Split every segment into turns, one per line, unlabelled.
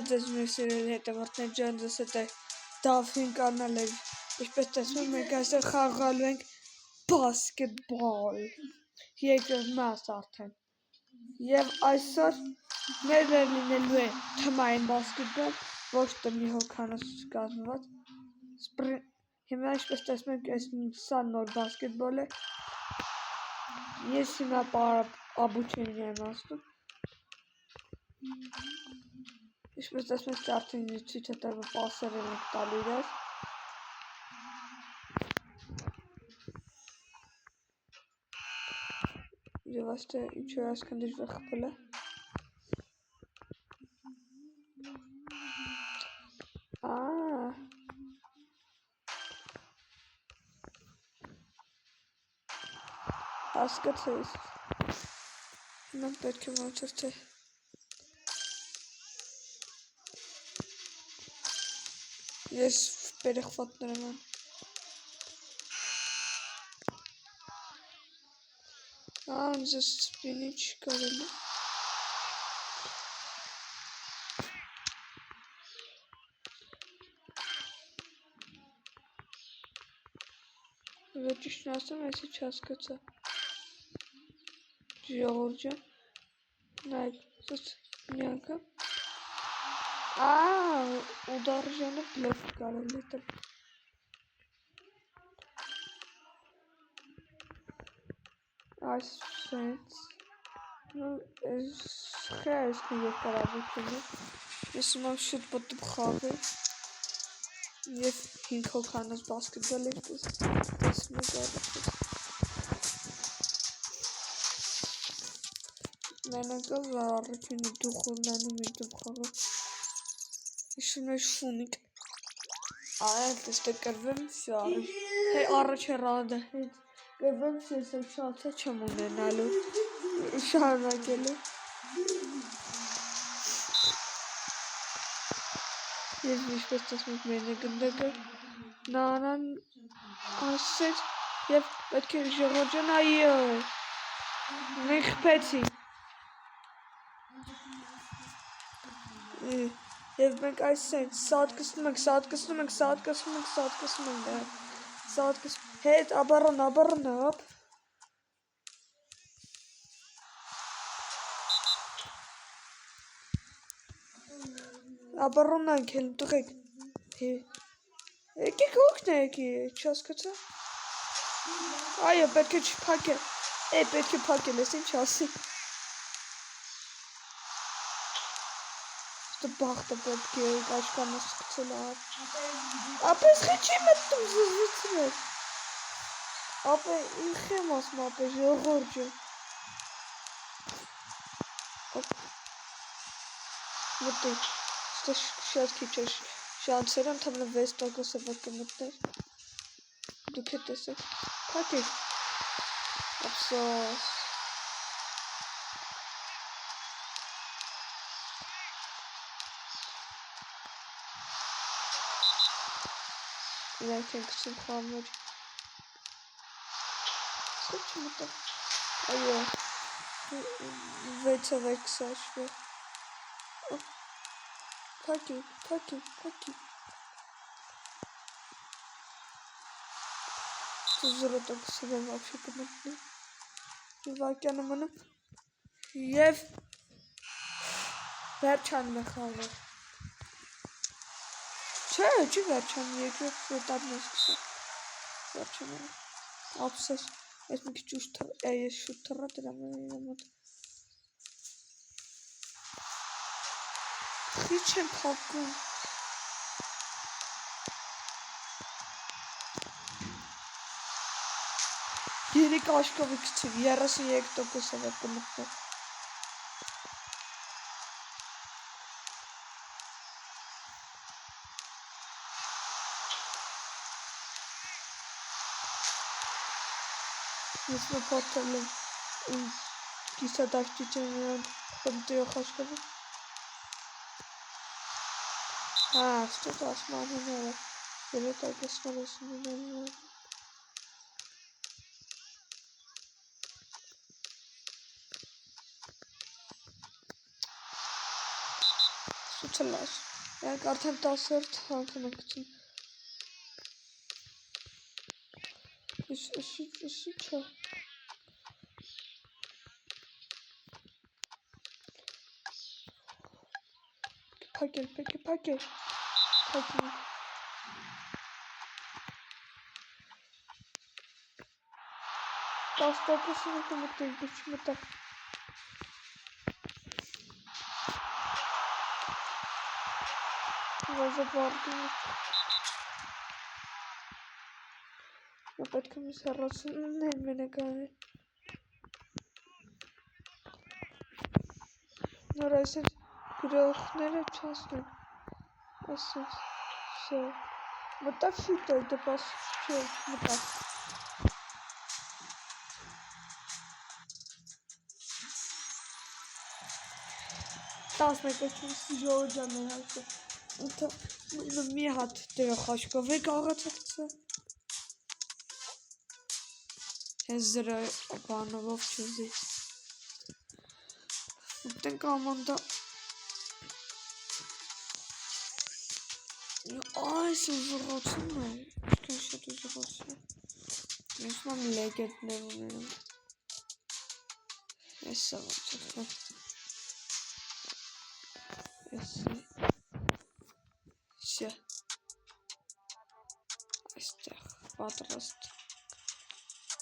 Ձեզ մեր սիրելի հետևորդներ ջան, ձեզ հետ է Դավթին կանալ էր, ինչպես տեսնում մենք այստեղ խաղալու ենք բասկետբոլ, երկրորդ մաս արդեն, և այսօր ներներ լինելու է թմային բասկետբոլ, ոչ տնի հոգանոց կազմված, հիմա ինչպես տեսնում ենք սա նոր բասկետբոլ է, ես հիմա обучение եմ ասնում, Ինչպես տեսնում եք արդեն ցույց է տալու պասեր ենք տալու իրար։ Եվ այստեղ ինչ որ այսքան դժվար խփել է։ Հասկացա։ Հիմա պետք է ոնց թե Ես перехватներում եմ։ Անձը սպինի չկարելի։ Եվ ճիշտն ասեմ, ես չհասկացա։ Ժողովուրդ ջան, նայեք, սուց մի անգամ։ Ուդարժանը բլոկ կարելի է։ Այսպես, այս երկարավությունը, ես իմամ շուտ պատուբ խաղը, և 5 հոգանոց բասկետբոլ ենք տեսնում եք առաջից։ Մենակով առաջինը դուխուրնանում եմ դուք խաղը, իշում է շունիկ, այդտեղ կրվեմ, առաջ է ռանդը հետ, կրվեմ, ես շանսը չեմ ունենալու, շարունակելու, ես ինչպես տեսնում եք մենը գնդակը, նանան ասեց, և պետք է ժողորջան այո, մենք խպեցի, և մենք այսենք սատկսնում ենք, հետ աբարոն, ապ, աբարոնանք էլ տղեք, եկեք օգնեք, չհասկացա, այո, պետք է չփակել, պետք է փակել, ես ինչ ասի, բախտը պետք է կաշկանը սկցել ապես խեչի մտնում զզվիցրել, ապե ինք եմ ասում, ապե ժողորջը, մտի, շատ քիչ է շանսերը, ընդհանրապես 6% որ կմտներ, դուք է տեսեք, փակեք, ափսոս, Իրանք են կսում խամոր, սեկ չմտավ, այո, 6-ով է կսաշվե, փակի, զրոտով կսում եմ ապշի կմտնի, և ակյանը մնում, և վերջանում է խալը, չի վերջանում, երկրորդ վետարն է սկսում, վերջանում է, ապսես, ես մի քիչ ես շուտ թռա դրա մոտ, Քիչ եմ փակում, երեք աշկովի կցիվ, 33% է կմտներ, Ես մպարտել եմ կիսադաշտիչը նրան խմտեող աշկովի, Что-то османное, или только смотришь, Չլաշ։ Եկ արդեն 10-րդ հանգում ենք գցում։ Իշի չէ։ Փակել, փակել։ 10%-ը կմտել, դու չմտա։ Վազը վարդում է։ Նա պետք է միս հեռացնել մենեկանը։ Նոր այսենց գրողները չասնեն։ Այսենց, սո։ Մտա ֆիտը, դպաս չէ, մտա։ 11 ժողջան է հաշը։ Մի հատ դրա խաշկով է կաղացակցը։ Հենց դրա բանովով չուզի։ Ուտենք ամանդա։ Այս ուժղացում է, ինչքան շատ ուժղացում է։ Ես մամ լեգետներ ունենում։ Ես սավացող Всё. Այստեղ պատրաստ։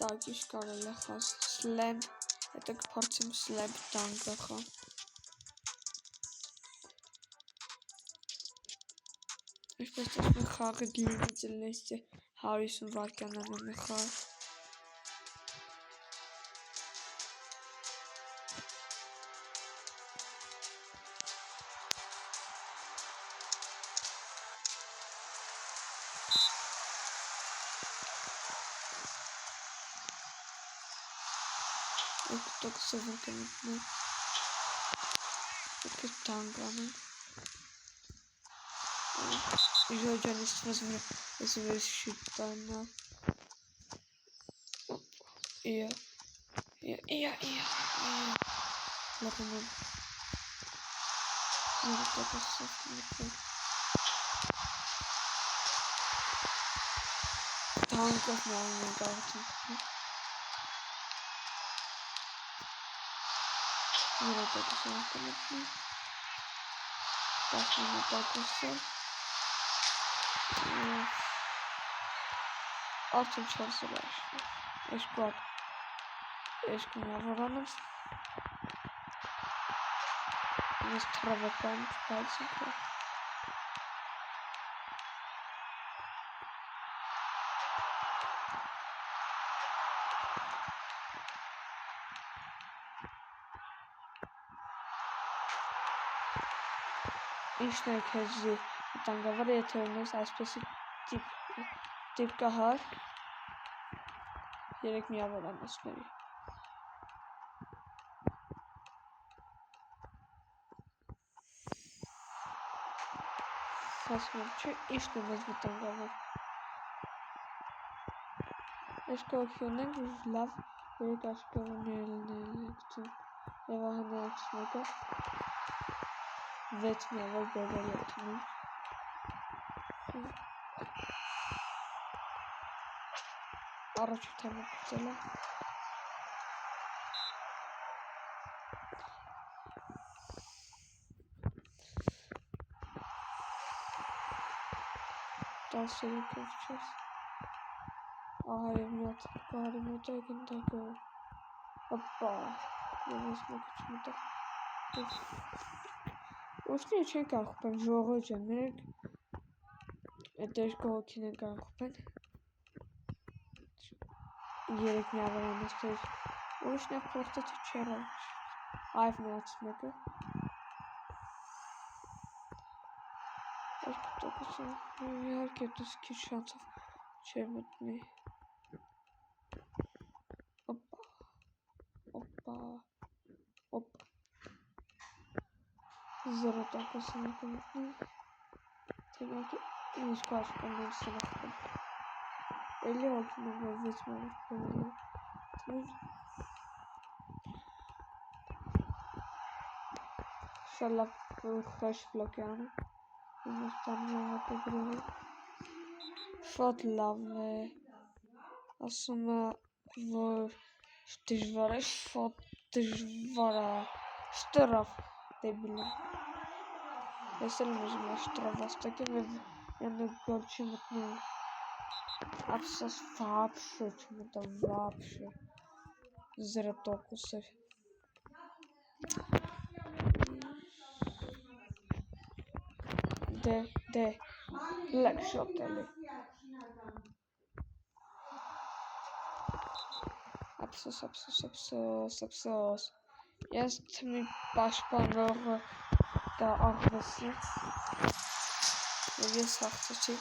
Տակիշ կարել է խաս սլեմպ, հետո կփորձեմ սլեմպ տանկը խամ։ Ինչպես տեսնում եք խաղը գլիմիցը լեստ է 150 վայրկյաններն է խաղ։ Только совершенно только танганы. Жодянность возможно, если считано. Я. Например. Вот это все. Танков мало не кажется. Вот это все конечно. Так не так все. Արդեն 4 էր երկու հատ երկու միավորանով ես թրավական չպայցինք է ինչն է քեզի տանգավարը եթե ունես այսպեսի տիպ կահար 3 միավորանոցների հասնում չէ ինչն է մեզ վտանգավոր ես կողքի ունենք լավ 3 աշկավուներն գցում և ահաններից մեկը 6 միավոր բերել է թնում առաջ թեմը գծել է 10 չես ահա և մի հատ կահարի մոտ է գնդակը հոպա և ես մեկը չմտա ուշնի չեն կարող խուպեն ժողոջ են մերեք էտ երկու հոգին են կարող խուպեն 3 միավորանոցներ ուշնեղ պորտը չերա այվ միած մեկը իհարկե դուս քիչ շանսով չեր մտնի օպա 0 տակոսն է կմտնի թեմյակ ինչքա աշկաններ սրախպեն էլի հոգին եմ որ 6 միավոր բերել է Շալավ խոշ բլոկյանը շատ լավ է ասում է որ դժվար է շատ դժվար է շտրաֆ դեբիլը ես էլ ուզում եմ շտրաֆ աստակել և յանը գոլ չի մտնում ապսոս вообще չմտավ вообще 0% էր դե լեք շոտ էլի ապսոս ես թմի պաշտպանողը դա աղվեսի և ես հաղթեցի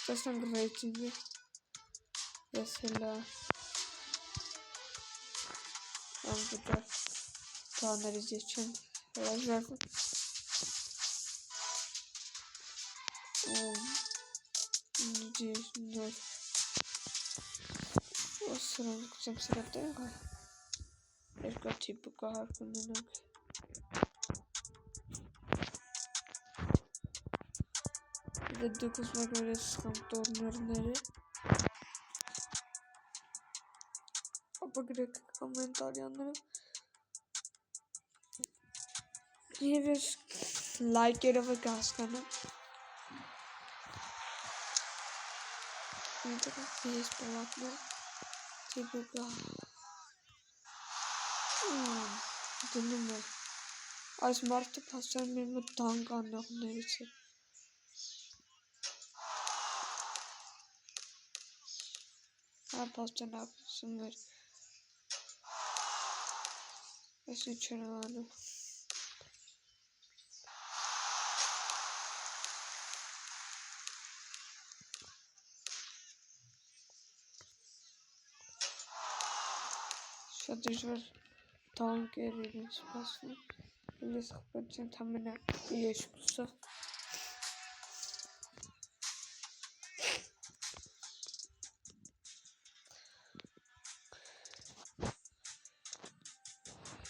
տեսնենք ռեյտինգը ես հելա ամպուտա բաներից ես չեմ հրաժարվում նոր սրանք կցեմ սրա տեղը երկա թիպը կահարկ ունենանք դուք ուզում եք որ ես սխամ տորներները ապա գրեք կոմենտարյանները և ես լայքերով եք հասկանամ ես պալատներ թիպը կա դնում է այս մարդը պասան մեր մոտ դանք անողներից է պաստան ապսում էր ես ու չեն անում շատ դժվար դանքեր իրեն սպասվում ես խպեց ընդամենը երկուսը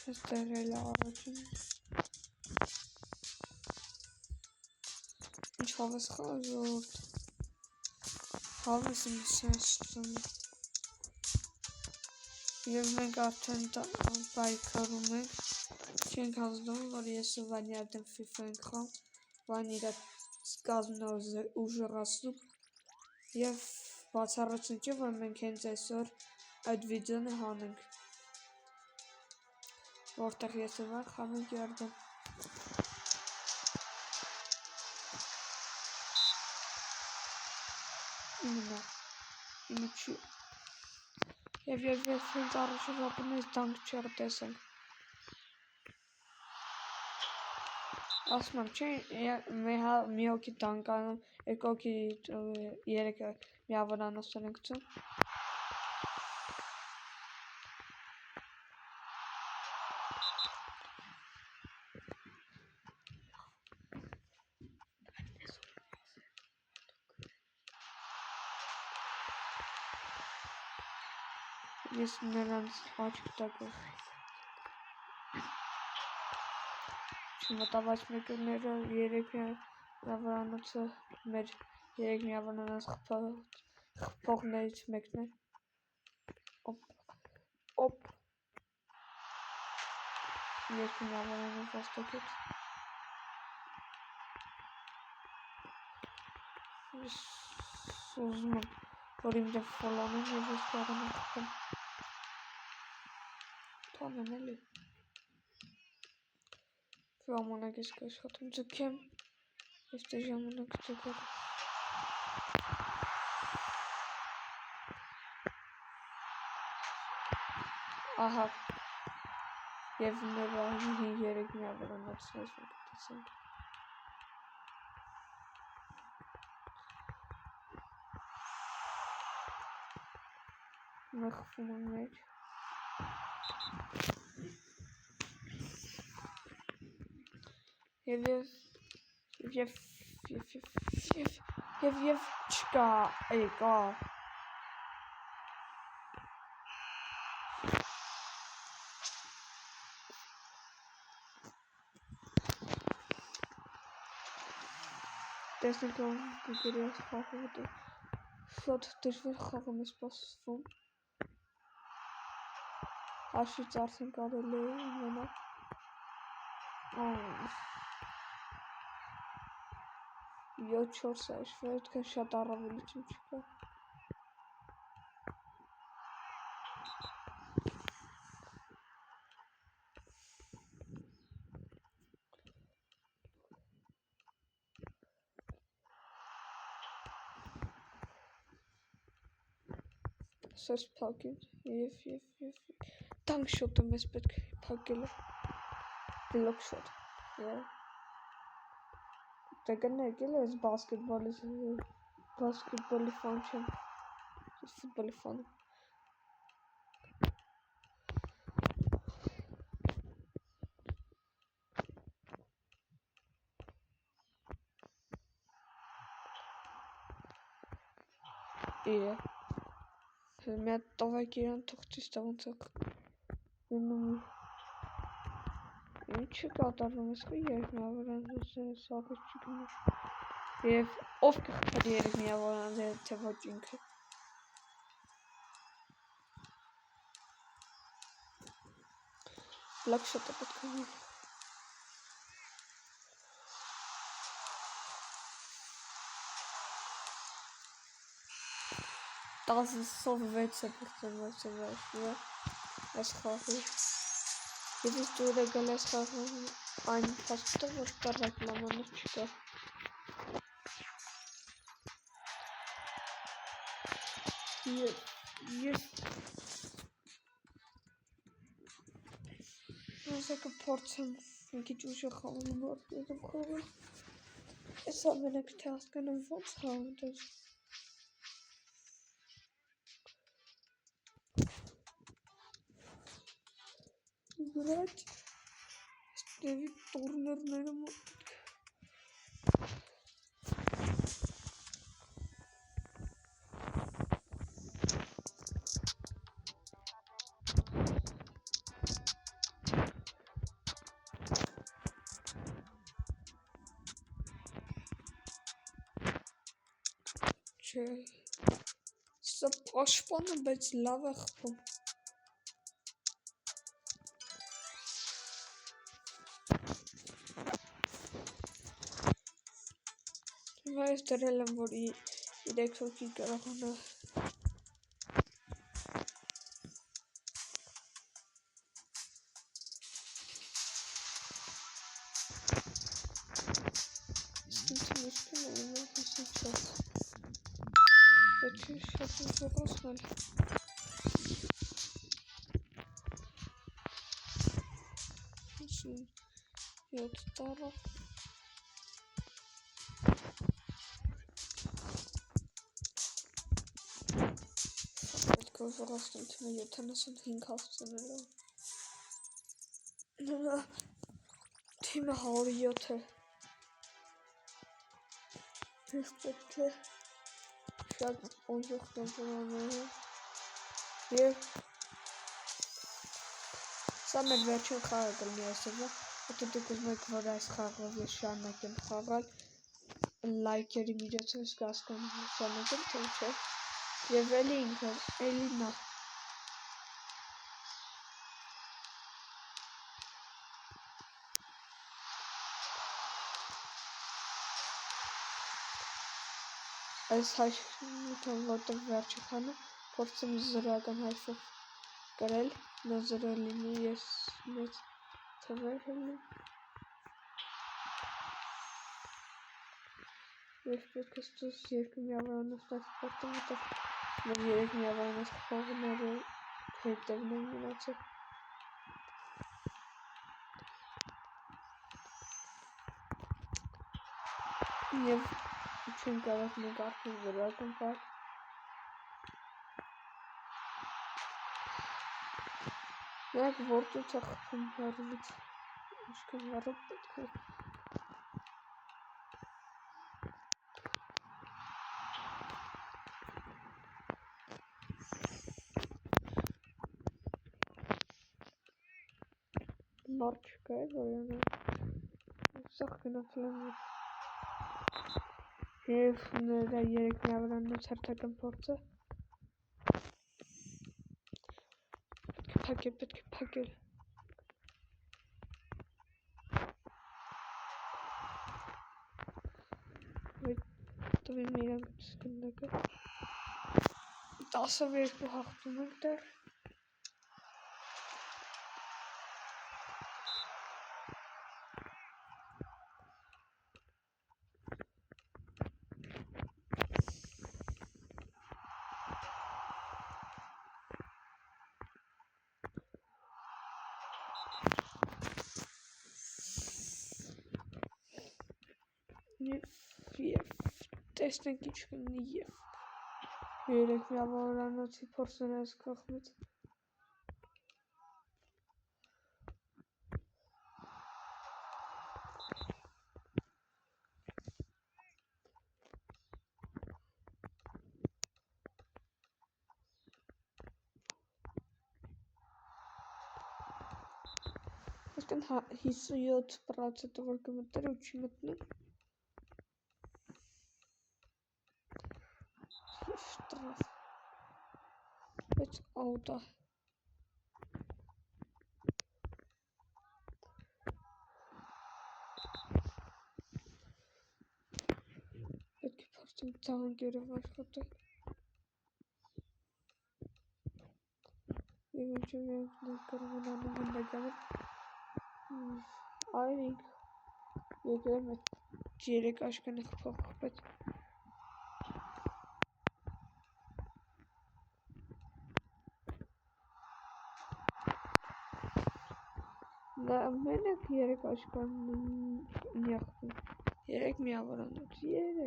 ես դերել առաջին ինչ հավես խազորդ հավես իմ սենստում և մենք արդեն պայքարում ենք չենք հանձնում որ ես ու վանի արդեն ֆիֆա ենք խաղում վան իր կազմն ուժեղացնում և բացառություն չի որ մենք հենց այսօր այդ վիդեոն հանենք որտեղ ես ու վան խաղում երդեմ իմը չի և հենց առաջին ռապունից դանք չեր տեսենք ասում եմ չի մի հոգի դանք անում երկու հոգի երեքը միավոր անոստան ենք ծում ես նրանց աչք տակով չմտավ այս մեկները երեք միավորանոցը մեր երեք միավորանոց խփողներից մեկն է օպ երկու միավորանոց վաստակեց ես ուզում եմ որ իմ դեմ ֆոլանեն և ես կարան եմ խփեմ թանեն էլի ժամանակ ես կաշխատում ձգեմ ես դե ժամանակ ձգել ահա և նրա երեք միավորանոցներից մեկը տեսանք մխվում եմ մեջ Եվ չկա, եկա։ Տեսնենք գուգերի այս խաղը շատ դժվար խաղում է սպասվում։ Հաշվից արդեն կարելի է ունենալ։ 7-4 հաշվի, այդքան շատ առավելություն չկա։ Սոս փակին և տանկ շոտը մեզ պետք է փակել է բլոկ շոտ դե գնեք էլ ես բասկետբոլի ֆան չեմ ես ֆուտբոլի ֆան եմ մի հատ տվեք իրան թող ցույց տա ոնց է գնում ինչի կատարվում է սկի երկնավորանձը սաղը չգնում և ով կխփի երկնավորանձը թե ոչ ինքը բլոկ շոտը պետք է լինի 10-ով 6 է փրկել այս խաղի և ես դուր է գալ այս խաղում այն փաստը որ կա ռեկլամաներ չկա ես կփորձեմ մի քիչ ուժեղ խաղում ես ամենակ թե հասկանամ ոնց խաղում դες Блять, ставить турнир, наверное. Че? Запашпана быть лавахом. Այս դրել եմ, որ 3 հոգի կարողանա Որաստուն թիմը 75 հասցնելով նրա թիմը 107 է ես պետք է շատ ուժեղ կենտրոնանալու և սա մեր վերջին խաղը կլինի այսօրվա եթե դուք ուզում եք որ այս խաղով ես շարունակեմ խաղալ լայքերի միջոցով ես կհասկանում շարունակեմ թե չէ Եվ էլի ինքը, էլի նա Այս հայշնութան որտև վերջի խանը փորձեմ զրոյական հայշով կրել նա զրոյ լինի ես մեծ թվեր հելնեմ Եվ պետք է ստուս երկու միավորանով տասպորտը մտով մեր երեք միավորանով խողները հետևն են մնացել Եվ չեն կարող մենք արդեն զրոյական կար Նրանք որտուց է խփում հեռվից ինչքան հեռու պետք է Մարդ չկա է, որ յանը սաղ գնացել եմ և նրա 3 միավորանոց հերթական փորձը պետք է փակել տվի մի իրանք սկնդակը 10-2 հաղթում ենք դեռ և տեսնենք ինչ կնի և 3 միավորանոցի փորձն այս կողմից Այսքան 57% որ կմտներ ու չի մտնում և շտրաֆ բայց աուտա պետք է փորձեմ ծաղանքերով աշխատել և ինչով իրենք կարողանալու գնդականը այրինք եկրեմ այդ 3 աշկանը խփող բայց նա մենակ 3 աշկանն նյախվում 3 միավորանոց 3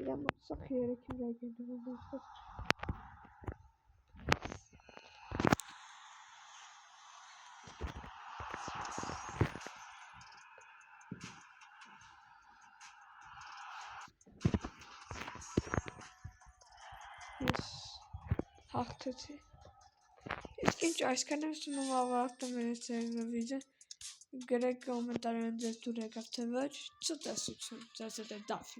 իրա մոտ սաղ 3-ի վրա գետվող ես հաղթեցի իսկ ինչ այսքան եմ ստում ավարտում են այս վիդեոն գրեք կոմենտարիում ձեզ դուր եկավ թե ոչ ցտեսություն ձեզ հետ է Դաֆին